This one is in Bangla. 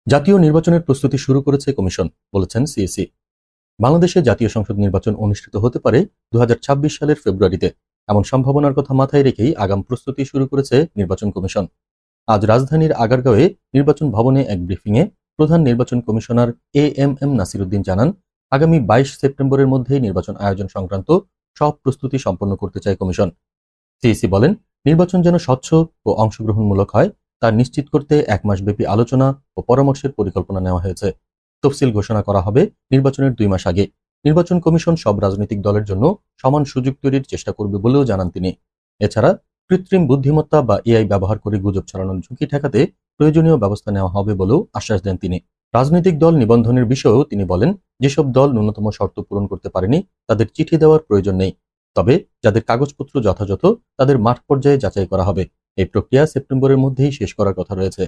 জাতীয় নির্বাচনের প্রস্তুতি শুরু করেছে কমিশন, বলেছেন সিইসি। বাংলাদেশে জাতীয় সংসদ নির্বাচন অনুষ্ঠিত হতে পারে 2026 সালের ফেব্রুয়ারিতে। এমন সম্ভাবনার কথা মাথায় রেখেই আগাম প্রস্তুতি শুরু করেছে নির্বাচন কমিশন। আজ রাজধানীর আগারগাঁওয়ে নির্বাচন ভবনে এক ব্রিফিংয়ে প্রধান নির্বাচন কমিশনার এএমএম নাসিরউদ্দিন জানান, আগামী 22 সেপ্টেম্বরের মধ্যেই নির্বাচন আয়োজন সংক্রান্ত সব প্রস্তুতি সম্পন্ন করতে চায় কমিশন। সিইসি বলেন, নির্বাচন যেন স্বচ্ছ ও অংশগ্রহণমূলক হয় তা নিশ্চিত করতে 1 মাসব্যাপী আলোচনা ও পরামর্শের পরিকল্পনা নেওয়া হয়েছে। তফসিল ঘোষণা করা হবে নির্বাচনের 2 মাস আগে। নির্বাচন কমিশন সব রাজনৈতিক দলের জন্য সমান সুযোগ তৈরির চেষ্টা করবে বলেও জানান তিনি। এছাড়া কৃত্রিম বুদ্ধিমত্তা বা এআই ব্যবহার করে গুজব ছড়ানোর ঝুঁকি ঠেকাতে প্রয়োজনীয় ব্যবস্থা নেওয়া হবে বলেও আশ্বাস দেন তিনি। রাজনৈতিক দল নিবন্ধনের বিষয়েও তিনি বলেন, যেসব দল ন্যূনতম শর্ত পূরণ করতে পারেনি তাদের চিঠি দেওয়ার প্রয়োজন নেই। তবে যাদের কাগজপত্র যথাযথ তাদের মাঠ পর্যায়ে যাচাই করা হবে। এই প্রক্রিয়া সেপ্টেম্বরের মধ্যেই শেষ করার কথা রয়েছে।